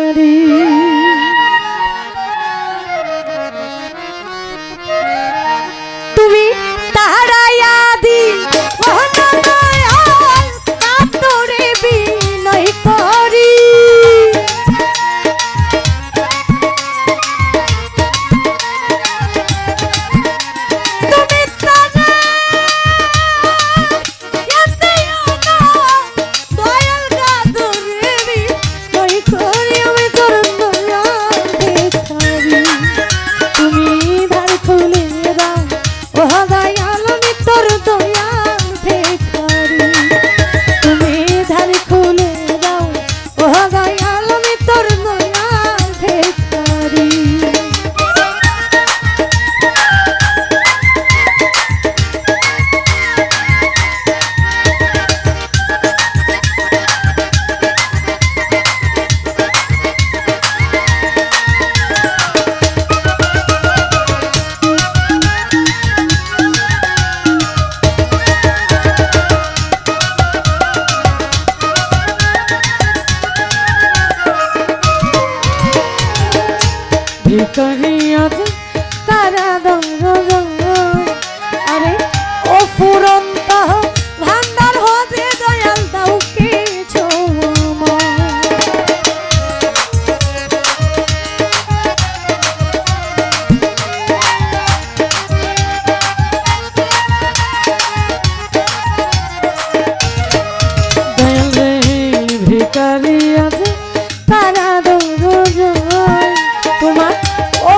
ভিখারি। তুমি তারাইয়া দি কাতরে বিনয় করি। ভিখারিয়াত তারা আরে ও ফুরন্ত ভান্ডার হতে দয়াল দাও কিছু দয়াল রে ভিখারিয়াত তারা তোমার ও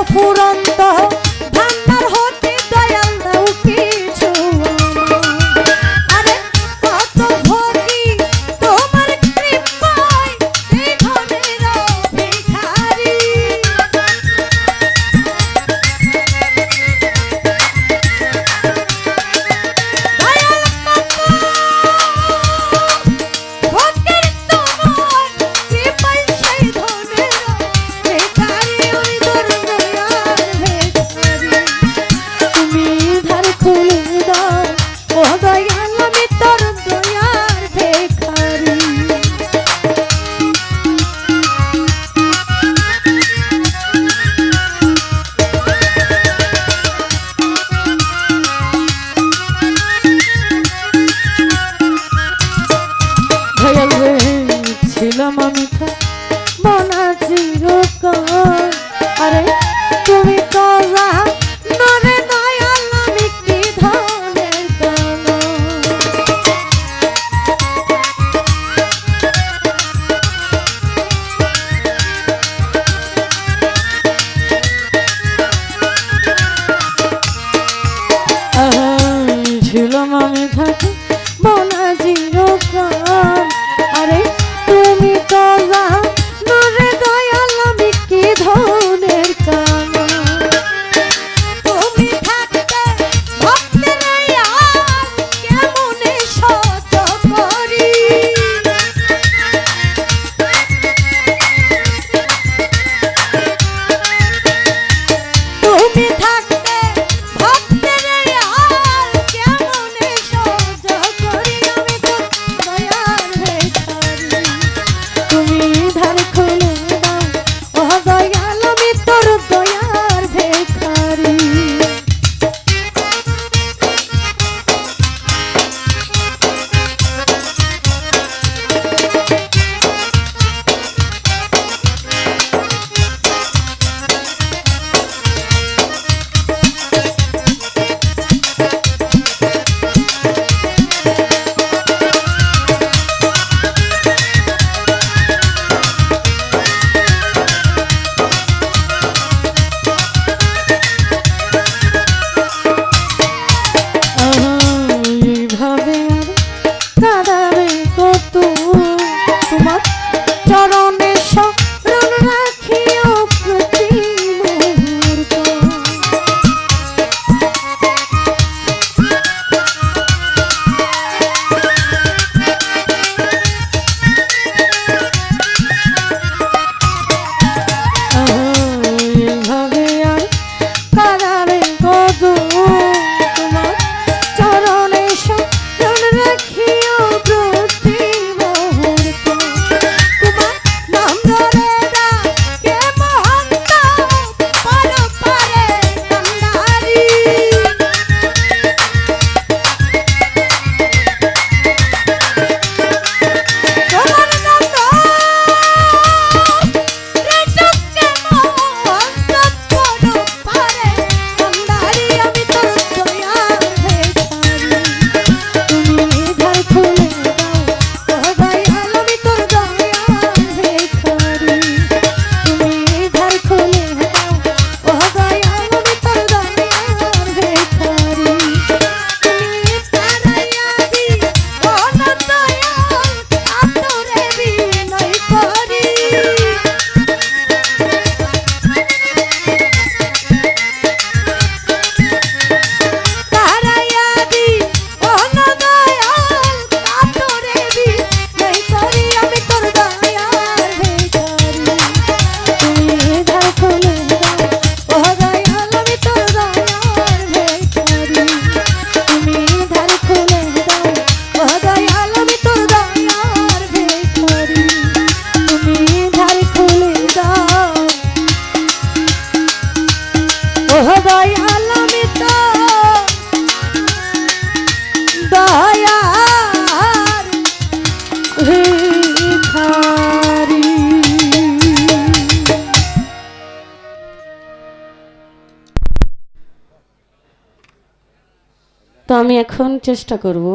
তো আমি এখন চেষ্টা করব,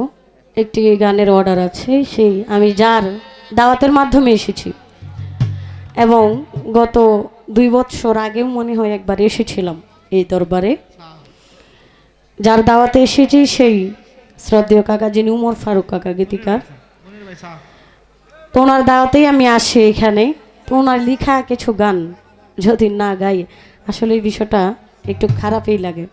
একটি গানের অর্ডার আছে, সেই আমি যার দাওয়াতের মাধ্যমে এসেছি এবং গত 2 বছর আগেও মনে হয় একবার এসেছিলাম এই দরবারে। যার দাওয়াতে এসেছি সেই শ্রদ্ধেয় কাকা, যিনি উমর ফারুক কাকা গীতিকার, তো ওনার দাওয়াতেই আমি আসি এখানে। তো ওনার লেখা কিছু গান যদি না গাই আসলে এই বিষয়টা একটু খারাপই লাগে।